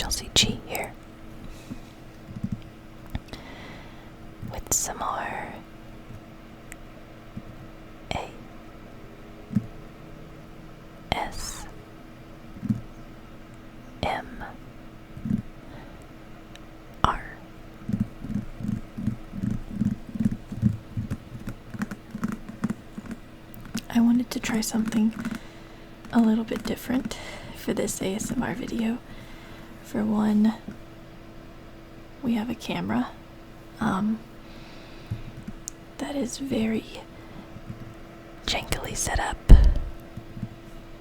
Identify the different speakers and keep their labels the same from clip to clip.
Speaker 1: Chelsea-Chee here with some more ASMR. I wanted to try something a little bit different for this ASMR video. For one, we have a camera that is very jankily set up,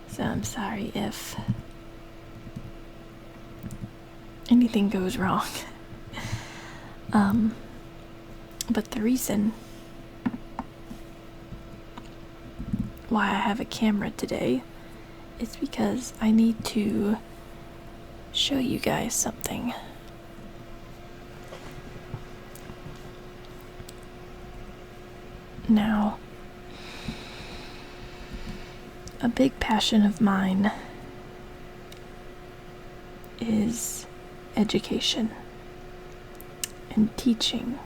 Speaker 1: so I'm sorry if anything goes wrong. But the reason why I have a camera today is because I need to show you guys something. Now, a big passion of mine is education and teaching.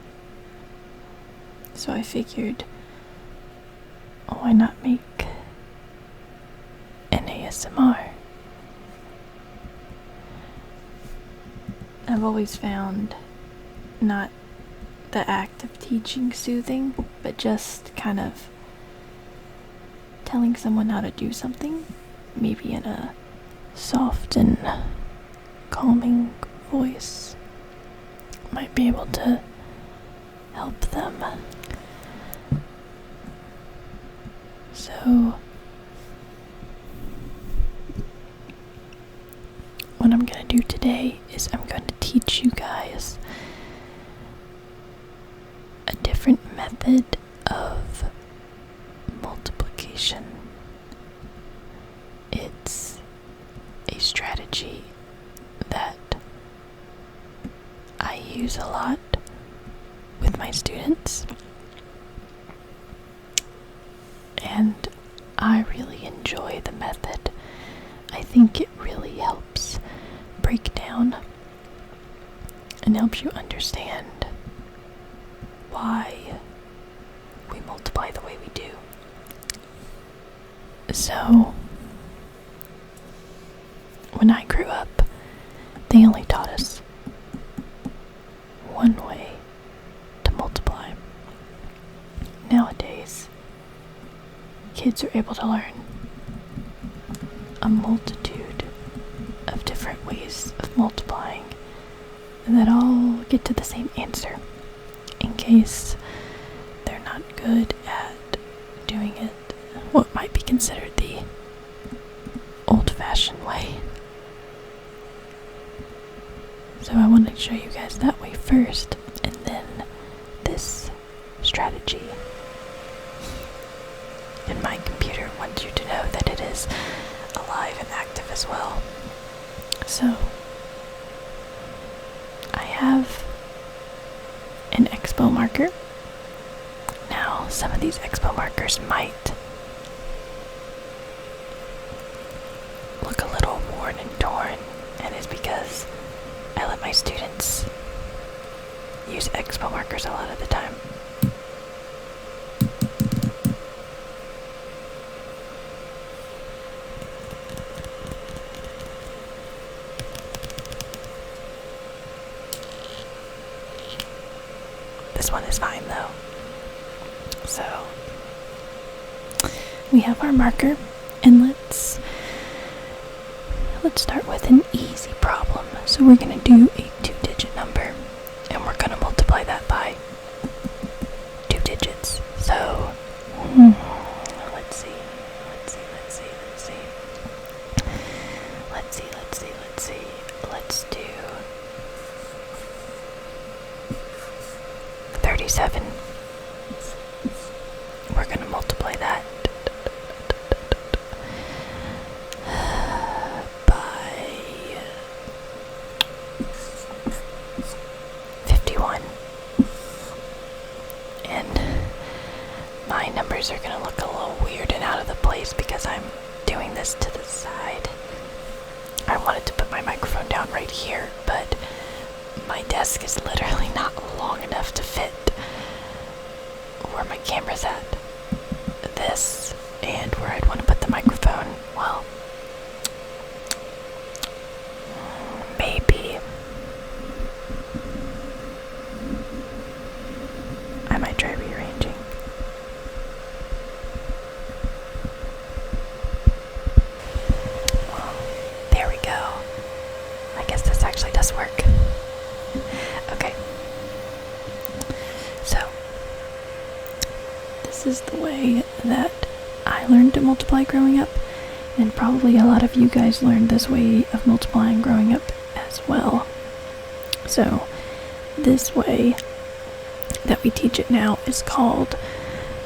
Speaker 1: So I figured, why not make an ASMR? I've always found not the act of teaching soothing, but just kind of telling someone how to do something, maybe in a soft and calming voice, might be able to help them. So what I'm going to do today is I'm going to teach you guys a different method of multiplication. It's a strategy that I use a lot with my students, and I really enjoy the method. I think it really helps break down and helps you understand why we multiply the way we do. So, when I grew up, they only taught us one way to multiply. Nowadays, kids are able to learn a multitude of different ways of multiplying, and that all get to the same answer, in case they're not good at doing it what might be considered the old-fashioned way. So I want to show you guys that way first, and then this strategy. And my computer wants you to know that it is alive and active as well. So I have an expo marker. Now, some of these expo markers might look a little worn and torn, and it's because I let my students use expo markers a lot of the time. This one is fine though. So we have our marker, and let's start with an easy problem. So we're going to do a 2-digit number, and we're going to multiply that by 2 digits. So let's see. Let's do 37. We're going to multiply that by 51. And my numbers are going to look a little weird and out of the place because I'm doing this to the side. I want wanted to put my microphone down right here, but my desk is literally not long enough to fit where my camera's at. This, and where I'd want to put the microphone, well, maybe I might try rearranging. Well, there we go. I guess this actually does work. Okay. So, this is the way that I learned to multiply growing up, and probably a lot of you guys learned this way of multiplying growing up as well. So, this way that we teach it now is called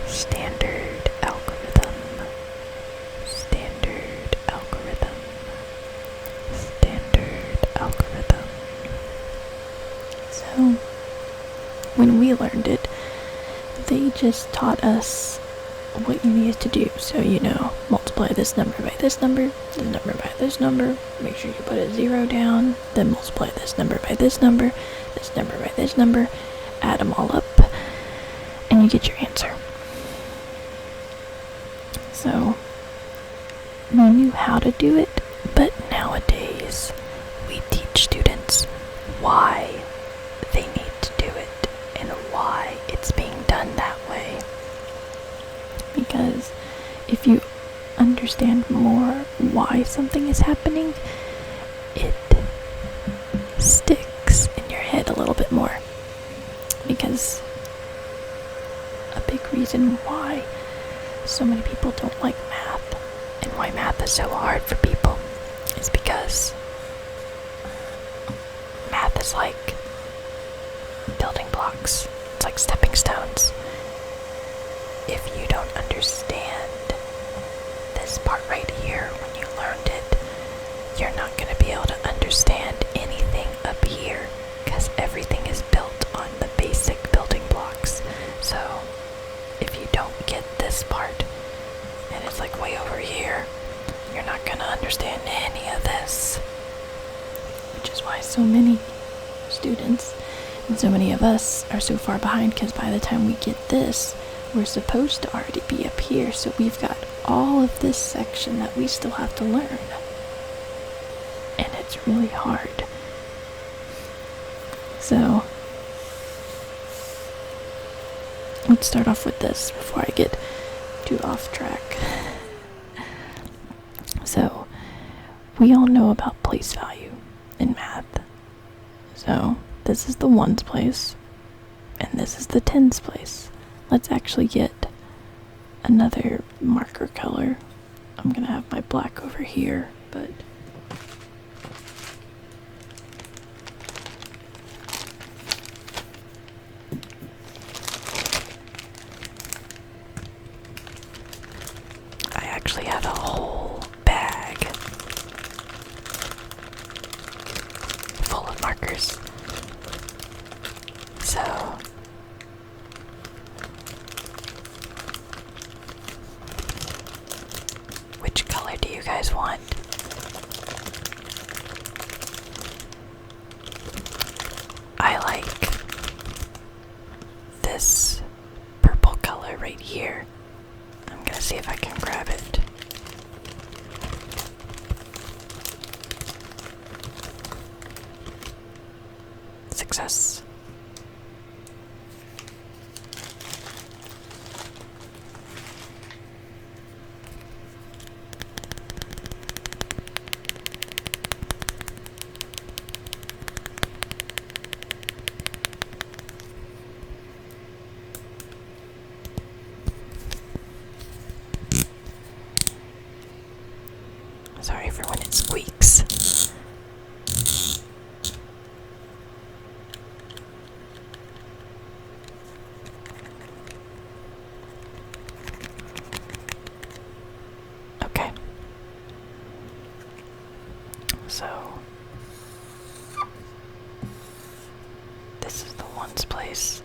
Speaker 1: standard algorithm. Standard algorithm. Standard algorithm. So, when we learned it, they just taught us what you needed to do. So, multiply this number by this number by this number, make sure you put a 0 down, then multiply this number by this number by this number, add them all up, and you get your answer. So, we knew how to do it, but nowadays, we teach students why they need to do it and why it's being done that way. Because if you understand more why something is happening, it sticks in your head a little bit more. Because a big reason why so many people don't like math and why math is so hard for people is because math is like building blocks. It's like stepping stones. If you don't understand this part right here when you learned it, you're not going to be able to understand anything up here, because everything is built on the basic building blocks. So if you don't get this part, and it's like way over here, you're not going to understand any of this. Which is why so many students and so many of us are so far behind, because by the time we get this, we're supposed to already be up here, so we've got all of this section that we still have to learn. And it's really hard. So, let's start off with this before I get too off track. So, we all know about place value in math. So, this is the ones place, and this is the tens place. Let's actually get another marker color. I'm gonna have my black over here, but I actually have a whole bag full of markers. So which color do you guys want? I like this purple color right here. I'm gonna see if I can grab it. Success. Sorry for when it squeaks. Okay. So, this is the ones place,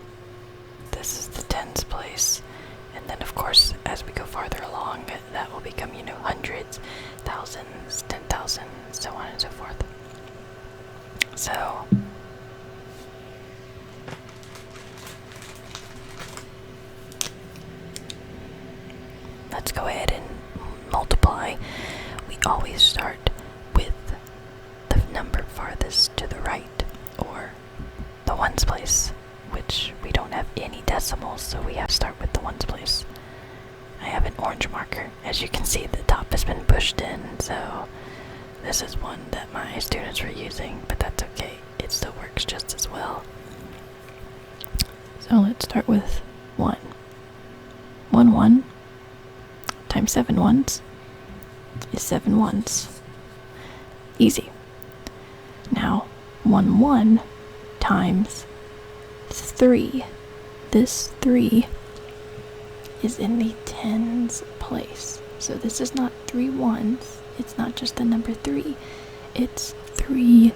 Speaker 1: this is the tens place, And then, of course, as we go farther along, that will become, hundreds, thousands, 10,000, so on and so forth. So, let's go ahead and multiply. We always start with the number farthest to the right, or the ones place, which we don't have any decimals, so we have to start with the ones place. I have an orange marker. As you can see, the top has been pushed in, so this is one that my students were using, but that's okay. It still works just as well. So let's start with 1. 1 1 times 7 ones is 7 ones. Easy. Now, 1 1 times 3. This 3 is in the tens place. So this is not 3 ones. It's not just the number 3. It's 3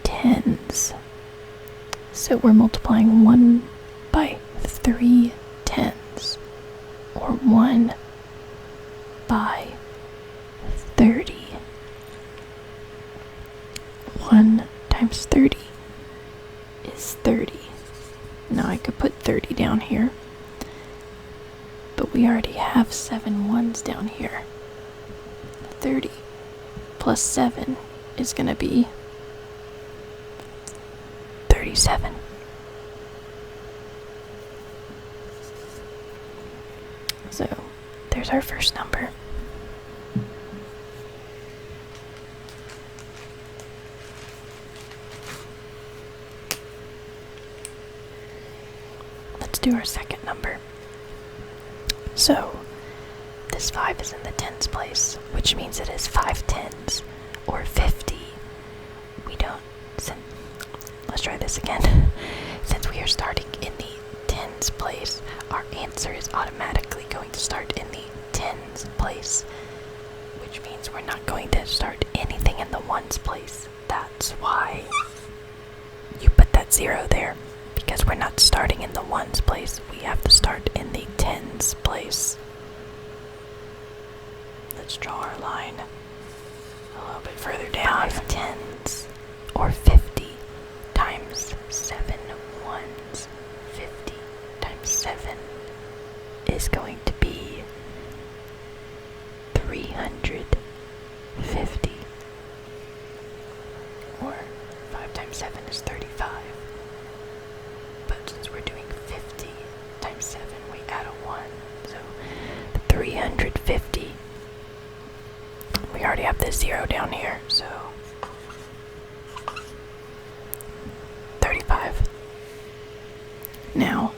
Speaker 1: tens. So we're multiplying 1 by 3 tens, or 1 by 30. 1 times 30 is 30. Now I could put 30 down here, but we already have 7 ones down here. 30 plus 7 is going to be 37. So there's our first number. Let's do our second number. So this 5 is in the tens place, which means it is 5 tens, or 50. Let's try this again. Since we are starting in the tens place, our answer is automatically going to start in the tens place, which means we're not going to start anything in the ones place. That's why you put that 0 there, because we're not starting in the ones place. We have to start in the tens place. Let's draw our line a little bit further down. 5 tens, or 50 times 7 ones. 50 times 7 is going to be 350. Or 5 times 7 is 35. But since we're doing 50 times 7, we add a 1. So 350. We already have this 0 down here, so 35. Now,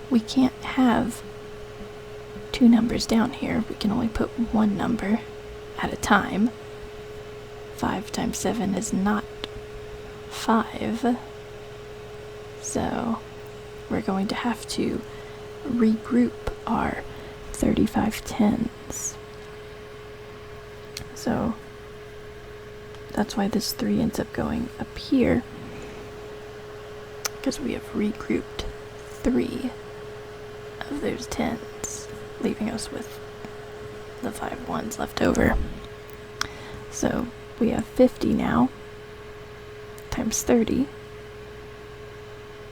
Speaker 1: we can't have 2 numbers down here. We can only put 1 number at a time. 5 times 7 is not 5. So, we're going to have to regroup our 35 tens. So, that's why this 3 ends up going up here, because we have regrouped 3 of those tens, leaving us with the 5 ones left over. So we have 50 now, times 30.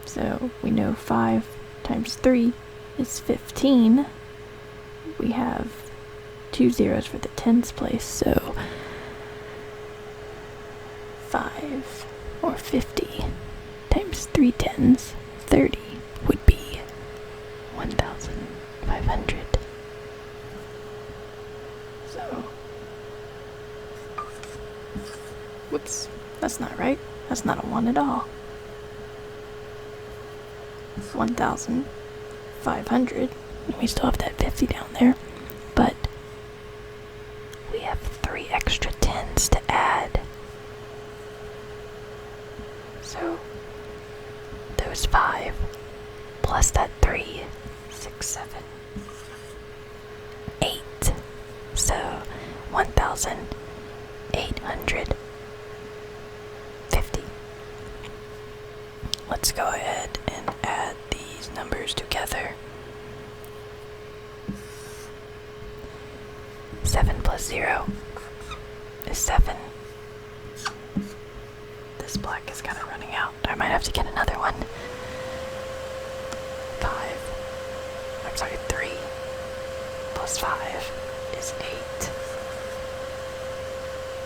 Speaker 1: So we know 5 times 3 is 15. We have 2 zeros for the tens place, so 5 or 50 times 3 tens, 30, would be 1,500. So, whoops, that's not right. That's not a 1 at all. 1,500, and we still have that 50 down there, but we have 3 extra tens to add. So those 5 plus that 3, 6, 7, 8. So 1,850. Let's go ahead and add these numbers together. 7 plus 0 is 7. This black is kind of running out. I might have to get another one. 3 plus 5 is 8.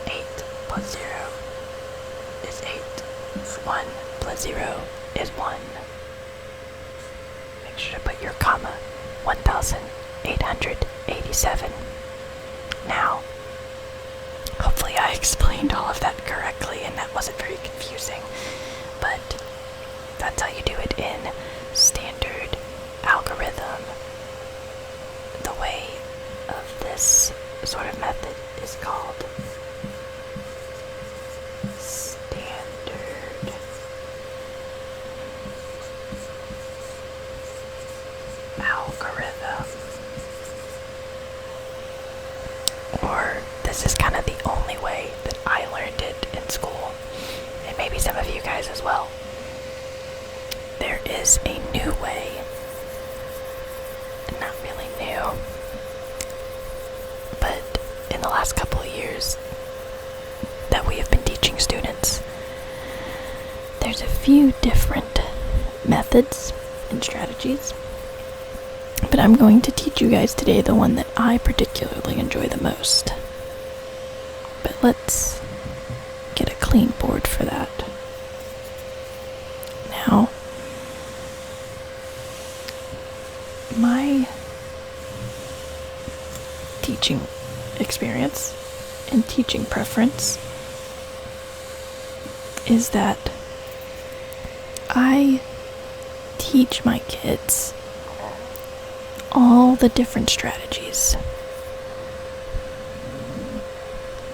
Speaker 1: 8 plus 0 is 8. 1 plus 0 is 1. Make sure to put your comma. 1,887. Now, hopefully I explained all of that correctly and that wasn't very confusing, but that's how you do it in standard algorithm. The way of this sort of method is called standard algorithm. Or this is kind of the only way that I learned it in school, and maybe some of you guys as well. There is a new way. Not really new, but in the last couple of years that we have been teaching students, there's a few different methods and strategies, but I'm going to teach you guys today the one that I particularly enjoy the most. But let's get a clean board for that. Now, my teaching experience and teaching preference is that I teach my kids all the different strategies,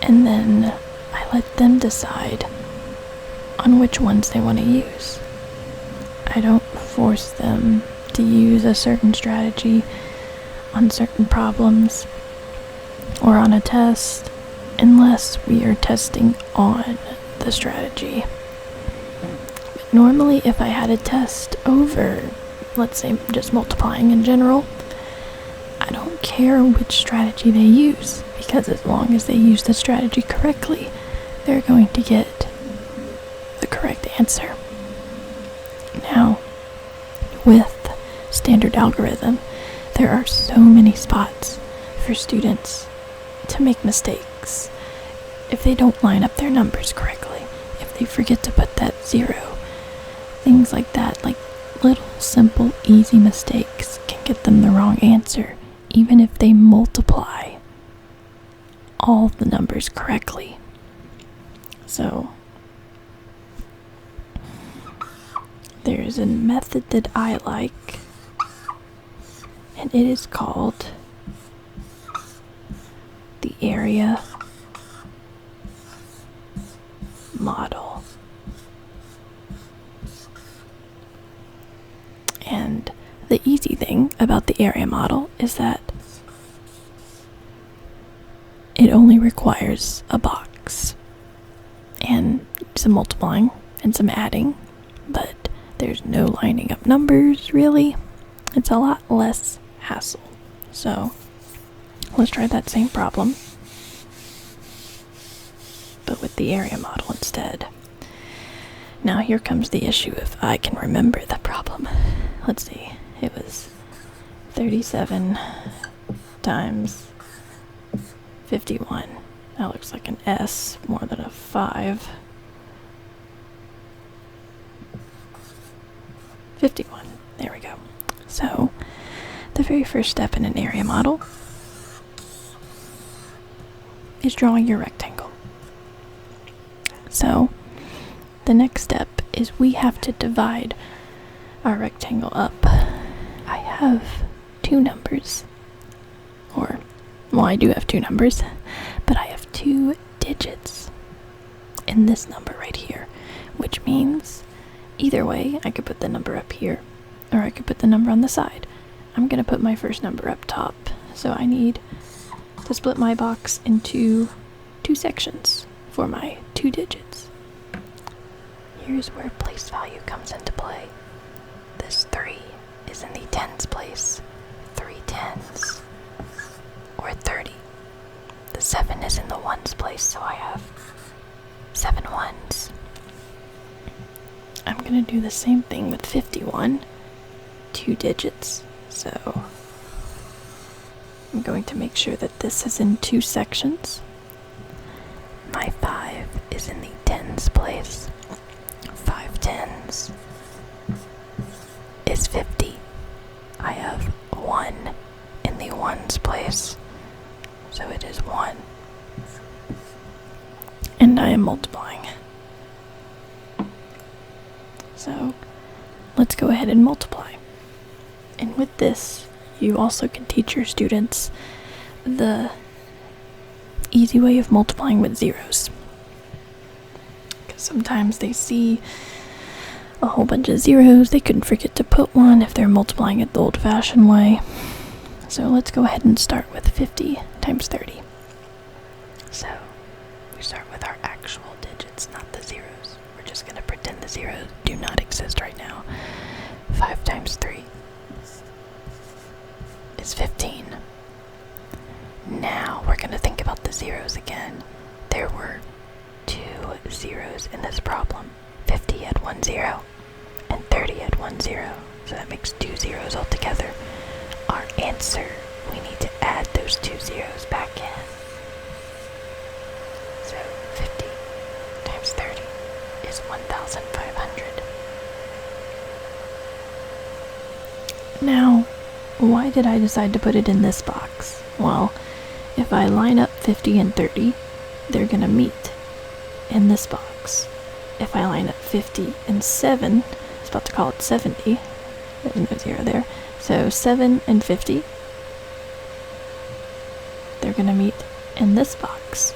Speaker 1: and then I let them decide on which ones they want to use. I don't force them to use a certain strategy on certain problems or on a test unless we are testing on the strategy. But normally if I had a test over, let's say just multiplying in general, I don't care which strategy they use, because as long as they use the strategy correctly, they're going to get the correct answer. Now, with standard algorithm, there are so many spots for students to make mistakes. If they don't line up their numbers correctly, if they forget to put that 0, things like that, like little simple easy mistakes can get them the wrong answer, even if they multiply all the numbers correctly. So there's a method that I like, and it is called the area model. And the easy thing about the area model is that it only requires a box and some multiplying and some adding, but there's no lining up numbers really. It's a lot less hassle. So let's try that same problem, but with the area model instead. Now here comes the issue if I can remember the problem. Let's see, it was 37 times 51. That looks like an S more than a 5. 51. There we go. So, the very first step in an area model is drawing your rectangle. So, the next step is we have to divide our rectangle up. I have 2 numbers, well, I do have 2 numbers, but I have 2 digits in this number right here, which means either way, I could put the number up here, or I could put the number on the side. I'm going to put my first number up top, so I need to split my box into 2 sections for my 2 digits. Here's where place value comes into play. This 3 is in the tens place. 3 tens, or 30. 7 is in the ones place, so I have 7 ones. I'm gonna do the same thing with 51, 2 digits, so I'm going to make sure that this is in 2 sections. My 5 is in the tens place. 5 tens is 50. I have 1 in the ones place, so it is 1. And I am multiplying. So let's go ahead and multiply. And with this, you also can teach your students the easy way of multiplying with zeros. Because sometimes they see a whole bunch of zeros, they couldn't forget to put one if they're multiplying it the old-fashioned way. So let's go ahead and start with 50 times 30. So we start with our actual digits, not the zeros. We're just going to pretend the zeros do not exist right now. 5 times 3 is 15. Now we're going to think about the zeros again. There were 2 zeros in this problem. 50 had 1 0 and 30 had 1 0. So that makes 2 zeros altogether. Our answer, we need to add those 2 zeros back in. So 50 times 30 is 1,500. Now, why did I decide to put it in this box? Well, if I line up 50 and 30, they're gonna meet in this box. If I line up 50 and 7, I was about to call it 70, there's no 0 there, so 7 and 50, they're gonna meet in this box.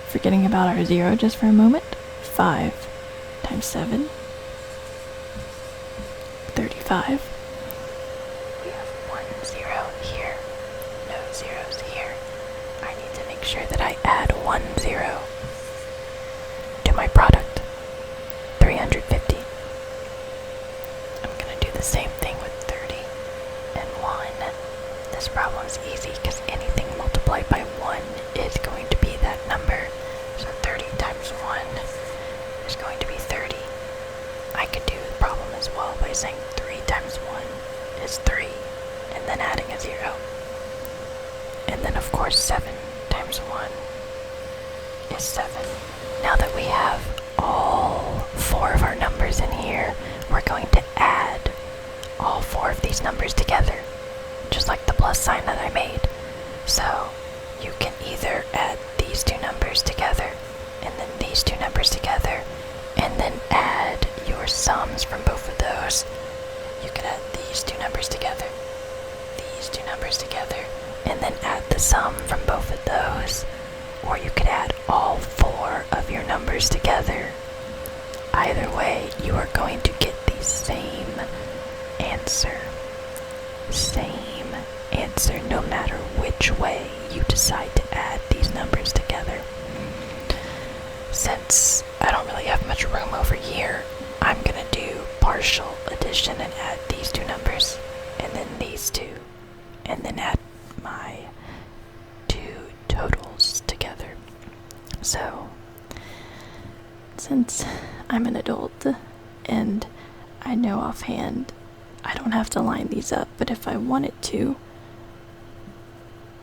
Speaker 1: Forgetting about our 0 just for a moment, 5 times 7, 35. We have 1 0 here, no zeros here. I need to make sure that I add 1 0 to my product, 350. I'm gonna do the same thing with 30 and 1. This problem's easy because anything multiplied by 1 is going to be that number. So 30 times 1 is going to be 30. I could do the problem as well by saying 3 times 1 is 3, and then adding a 0. And then of course 7 times 1 is 7. Now that we have all 4 of our numbers in here, we're going to add all 4 of these numbers together, just like the plus sign that I made. So you can either add these 2 numbers together, and then these 2 numbers together, and then add your sums from both of those. You could add these 2 numbers together, these 2 numbers together, and then add the sum from both of those. Or you could add all 4 of your numbers together. Either way, you are going to get the same answer. Same answer, no matter which way you decide to add these numbers together. Since I don't really have much room over here, I'm gonna do partial addition and add these 2 numbers, and then these 2, and then add my 2 totals together. So, since I'm an adult and I know offhand I don't have to line these up, but if I wanted to,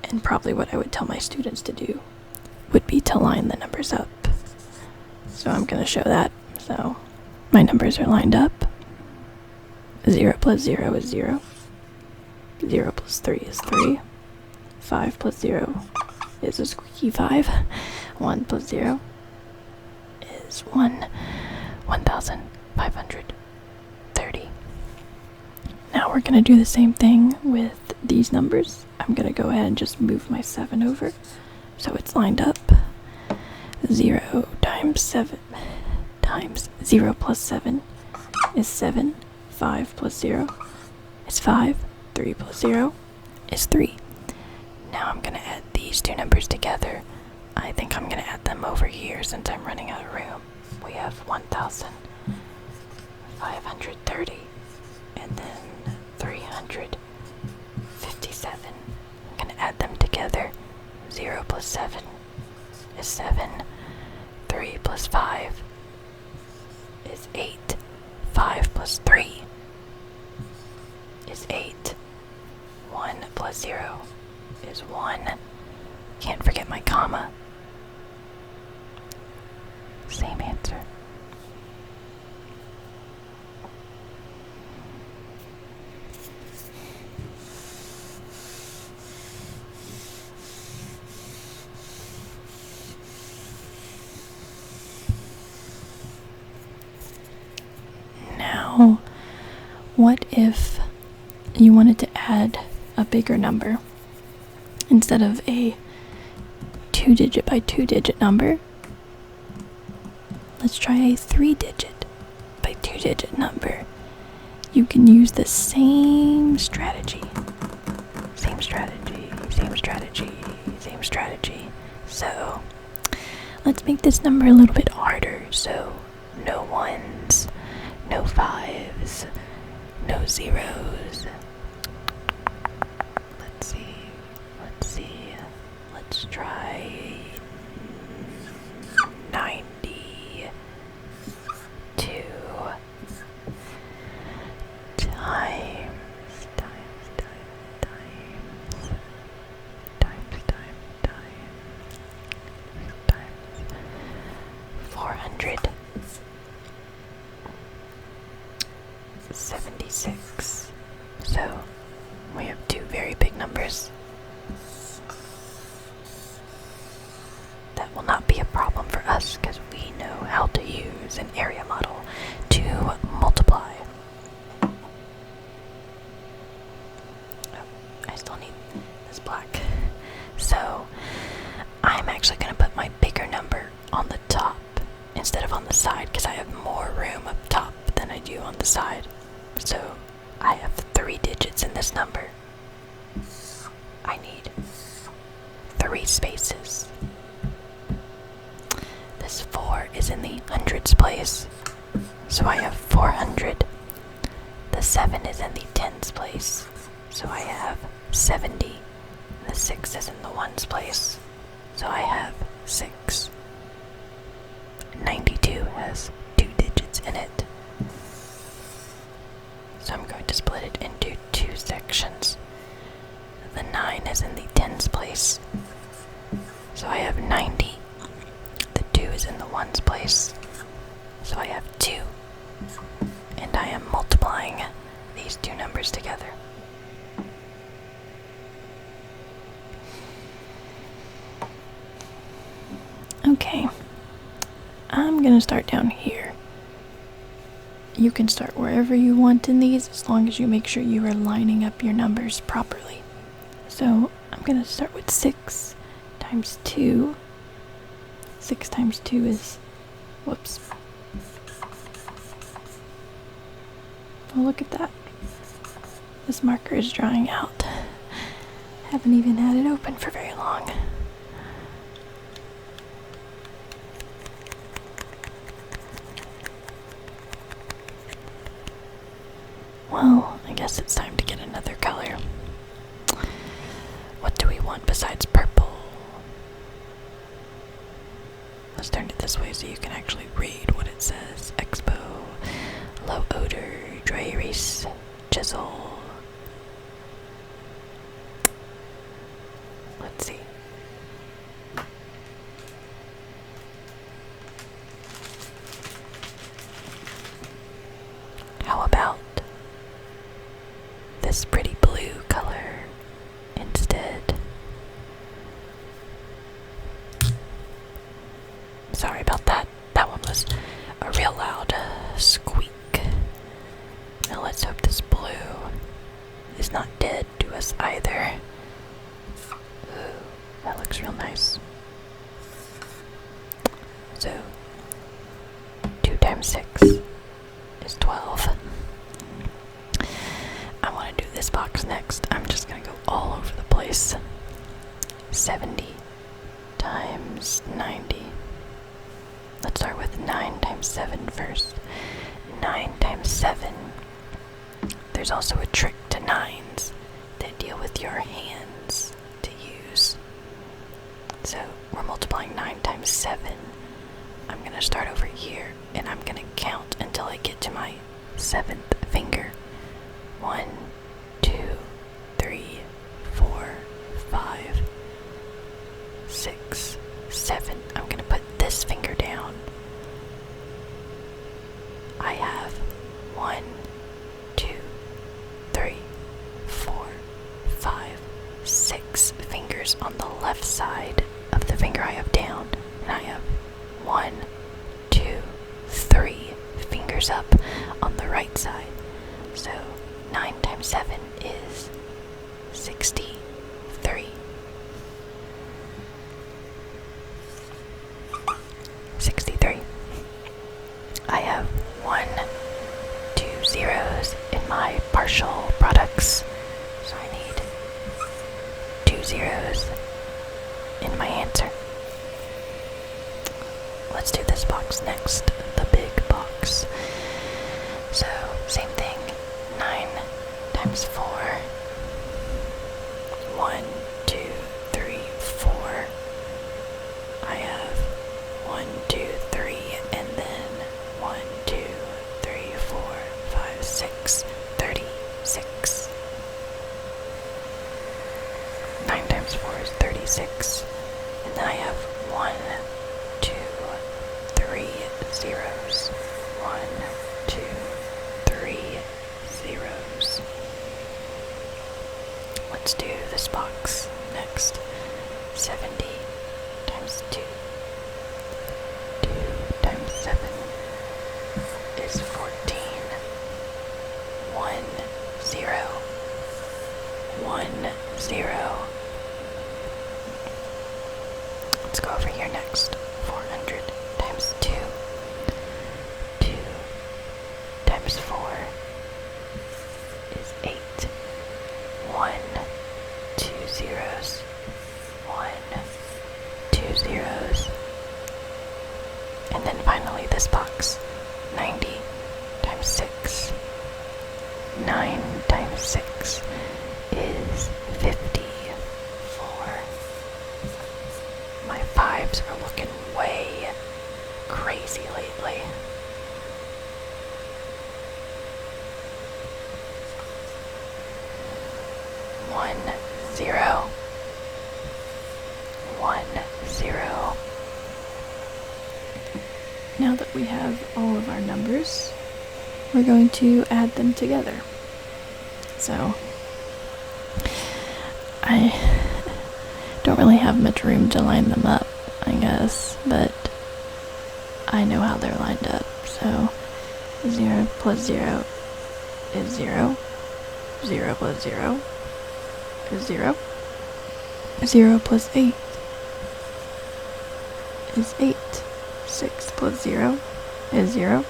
Speaker 1: and probably what I would tell my students to do, would be to line the numbers up. So I'm going to show that. So my numbers are lined up. 0 plus 0 is 0. 0 plus 3 is 3. 5 plus 0 is a squeaky 5. 1 plus 0 is 1. 1,530. Now we're going to do the same thing with these numbers. I'm going to go ahead and just move my 7 over so it's lined up. 0 times 7 times 0 plus 7 is 7. 5 plus 0 is 5. 3 plus 0 is 3. Now I'm going to add these 2 numbers together. I think I'm going to add them over here since I'm running out of room. We have 1,530 and then 357. I'm going to add them together. 0 plus is 8. 5 plus 3 is 8. 1 plus 0 is 1. Can't forget my comma. Same answer. Now, what if you wanted to add a bigger number? Instead of a 2-digit by 2-digit number, let's try a 3-digit by 2-digit number. You can use the same strategy. Same strategy, same strategy, same strategy. So, let's make this number a little bit harder. So, no 1s, no 5s, no 0s. Let's see. Let's try 92 times 476. So we have two very big numbers. That will not be a problem for us because we know how to use an area model to multiply. Oh, I still need this black. So I'm actually going to put my bigger number on the top instead of on the side because I have more room up top than I do on the side. So I have 3 digits in this number. I need 3 spaces. This 4 is in the hundreds place, so I have 400. The 7 is in the tens place, so I have 70. The 6 is in the ones place, so I have 6. 92 has 2 digits in it, so I'm going to split it into 2 sections. The 9 is in the tens place, so I have 90. The 2 is in the ones place, so I have 2. And I am multiplying these two numbers together. Okay, I'm gonna start down here. You can start wherever you want in these as long as you make sure you are lining up your numbers properly. So I'm gonna start with 6 times 2. 6 times 2 is, whoops. Oh, look at that. This marker is drying out. Haven't even had it open for very long. Well, I guess it's time to get another color. What do we want besides purple? Let's turn it this way so you can actually read what it says. Expo, low odor, dry erase, chisel. Let's see. How about this pretty blue color instead? Sorry about that. That one was a real loud squeak. Now let's hope this blue is not dead to us either. Ooh, that looks real nice. So, 2 times 6 is 12. I want to do this box next. I'm just going to go all over the place. 70 times 90. Let's start with 9 times 7 first. 9 times 7. There's also a trick to 9s that deal with your hands to use. So multiplying 9 times 7. I'm going to start over here, and I'm going to count until 7th finger. 1, 2, 3, 4, 5, 6, 7. I'm gonna put this finger down. I have 1, 2, 3, 4, 5, 6 fingers on the left side of the finger I have down, and I have 1, 2, 3 fingers up on the right side. So 9 times 7 is 63. 63. I have 1, 2 zeros in my partial products, so I need 2 zeros in my answer. Let's do this box next, the big box. So, same thing, 9 times 4. 1, 2, 3, 4. I have 1, 2, 3, and then 1, 2, 3, 4, 5, 6, 36. 9 times 4 is 36. And then I have 1, 2, 3 zeros. 1, 2, 3 zeros. Let's do this box next. 70 times 2. 2 times 7 is 14. 1, 0. 1, 0. Let's go over here next. 400 times 2. 2 times 4 is 8. 1, 2 zeros. 1, 2 zeros. And then finally this box. 90 times 6. 9 times 6 is 54. My 5s are looking way crazy lately. One, 0. 1, 0. Now that we have all of our numbers, we're going to add them together. So, I don't really have much room to line them up, I guess, but I know how they're lined up. So 0 plus 0 is 0. 0 plus 0 is 0. 0 plus 8 is 8. 6 plus 0 is 0.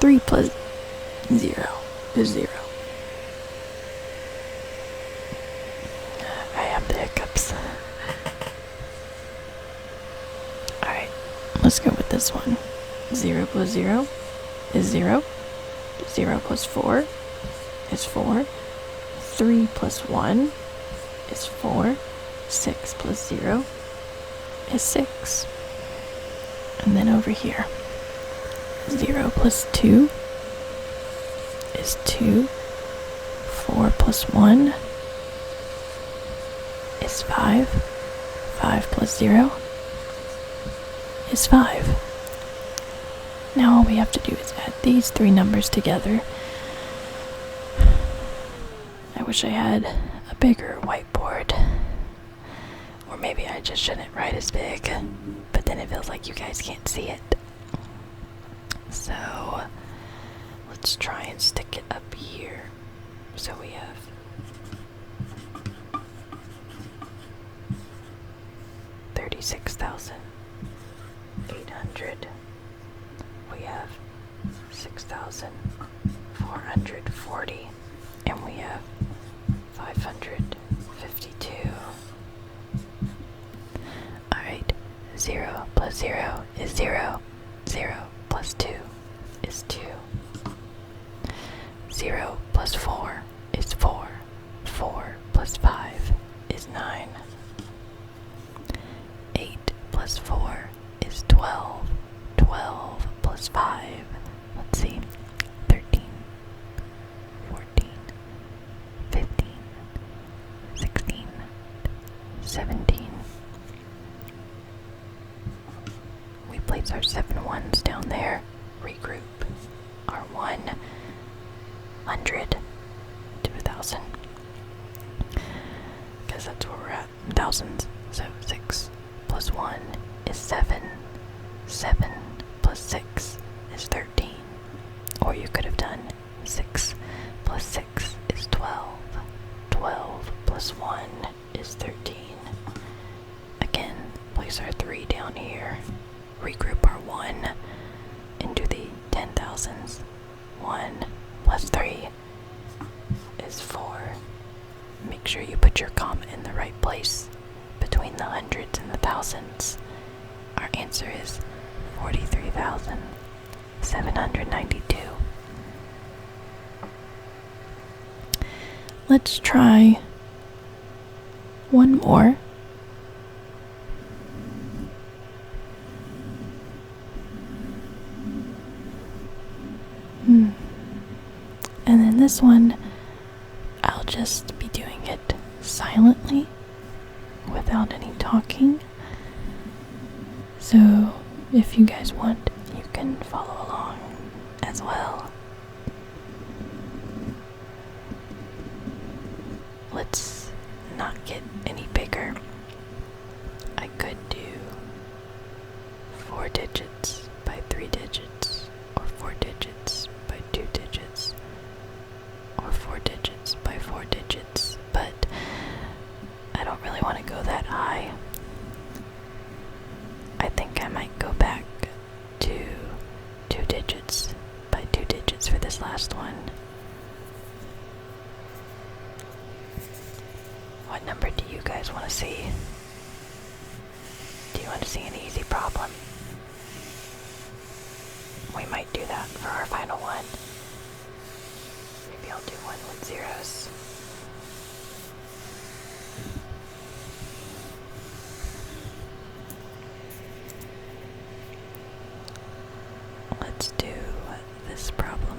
Speaker 1: 3 plus 0 is 0. I have the hiccups. Alright, let's go with this one. 0 plus 0 is 0. 0 plus 4 is 4. 3 plus 1 is 4. 6 plus 0 is 6. And then over here, 0 plus 2 is 2. 4 plus 1 is 5. 5 plus 0 is 5. Now all we have to do is add these three numbers together. I wish I had a bigger whiteboard. Or maybe I just shouldn't write as big, but then it feels like you guys can't see it. So, let's try and stick it up here. So we have 36,800. We have 6,440. And we have 552. Alright, 0 plus 0 is 0. 0 plus 2 is 2. 0 plus 4 is 4. 4 plus 5 is 9. 8 plus 4 is 12. 12 plus 5, let's see, 13. regroup our 100 to 1,000. Because that's where we're at, thousands. So 6 plus 1 is 7. 7 plus 6 is 13. Or you could have done 6 plus 6 is 12. 12 plus 1 is 13. Again, place our 3 down here. Regroup our 1 into the 10,000s. 1 plus 3 is 4. Make sure you put your comma in the right place between the hundreds and the thousands. Our answer is 43,792. Let's try one more. And then this one, I'll just be doing it silently without any talking. So if you guys want, you can follow along as well. Let's not get any bigger. I could do 4 digits by 3 digits, or 4 digits by 2 digits, or 4 digits by 4 digits, but I don't really want to go that high. I think I might go back to 2 digits by 2 digits for this last one. What number do you guys want to see? Do you want to see an easy problem? We might do that for our final one. Maybe I'll do one with zeros. Let's do this problem.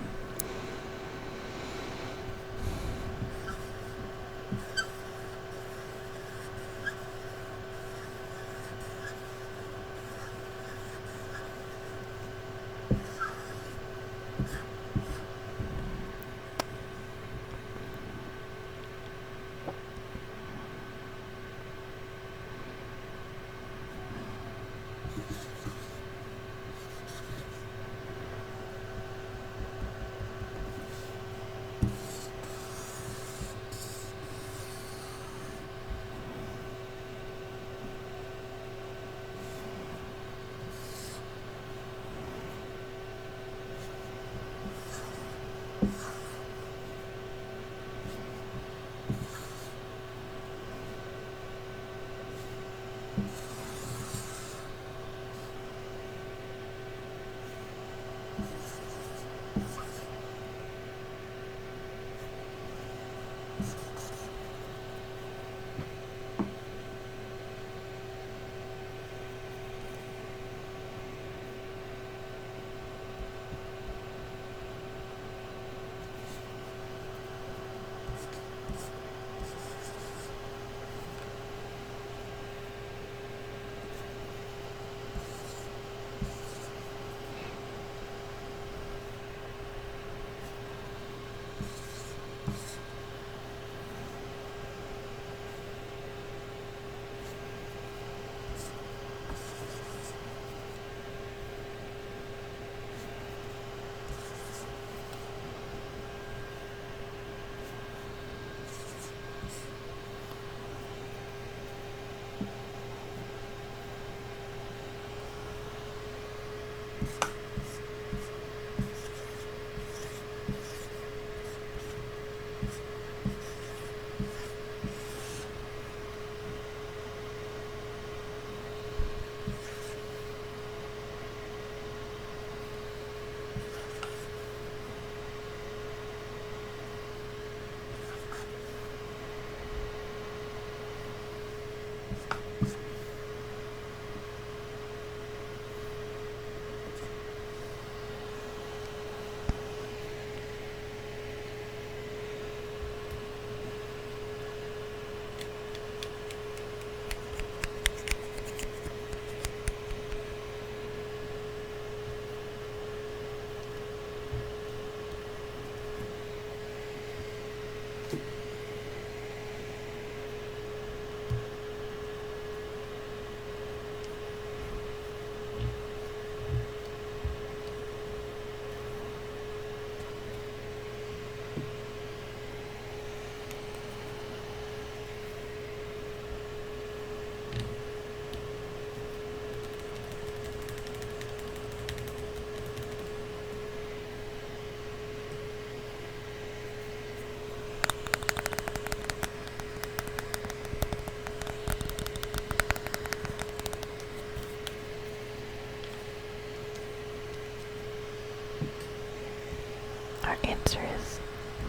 Speaker 1: our answer is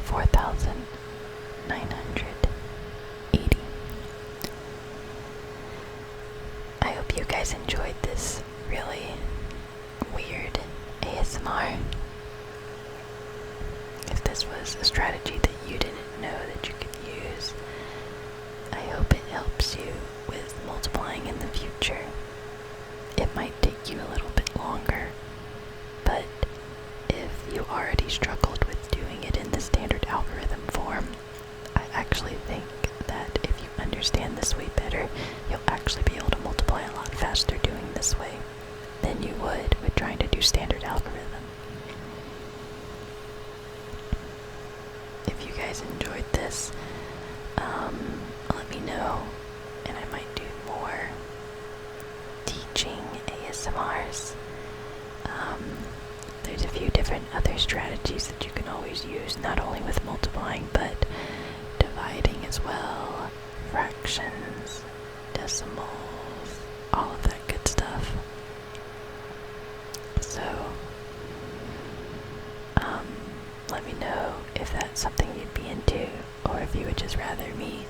Speaker 1: 4,980. I hope you guys enjoyed this really weird ASMR. If this was a strategy that you didn't know that you could use, I hope it helps you with multiplying in the future. It might take you a little bit longer, but if you already struggled with doing it in the standard algorithm form, I actually think that if you understand this way better, you'll actually be able to multiply a lot faster doing this way than you would with trying to do standard algorithm. If you guys enjoyed this, let me know, and I might do more teaching ASMRs. There's a few different other strategies that you can always use, not only with multiplying, but dividing as well, fractions, decimals, all of that good stuff. So, let me know if that's something you'd be into, or if you would just rather me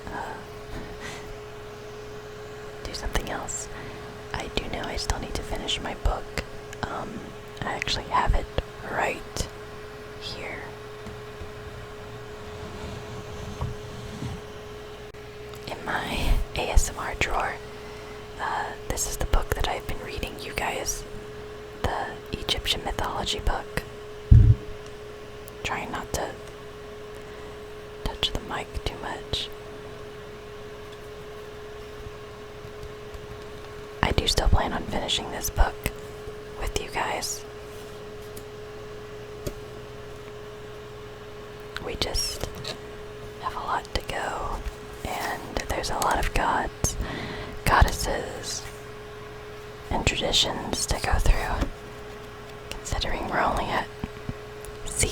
Speaker 1: do something else. I do know I still need to finish my book. I actually have it right here. In my ASMR drawer. This is the book that I've been reading you guys. The Egyptian mythology book. Trying not to touch the mic too much. I do still plan on finishing this book with you guys. We just have a lot to go, and there's a lot of gods, goddesses, and traditions to go through, considering we're only at C.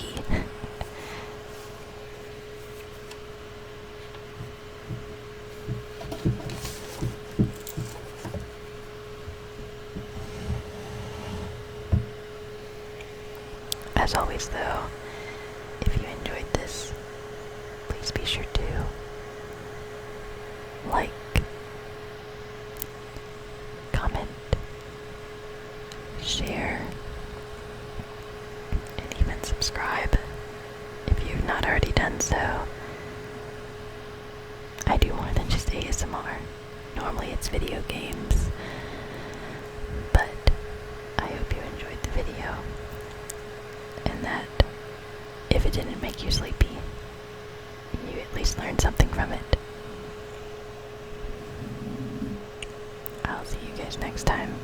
Speaker 1: As always though, if you enjoyed this, please be sure to like, comment, share, and even subscribe if you've not already done so. I do more than just ASMR. Normally it's video games, but I hope you enjoyed the video, and that if it didn't make you sleepy, you at least learned something from it. I'll see you guys next time.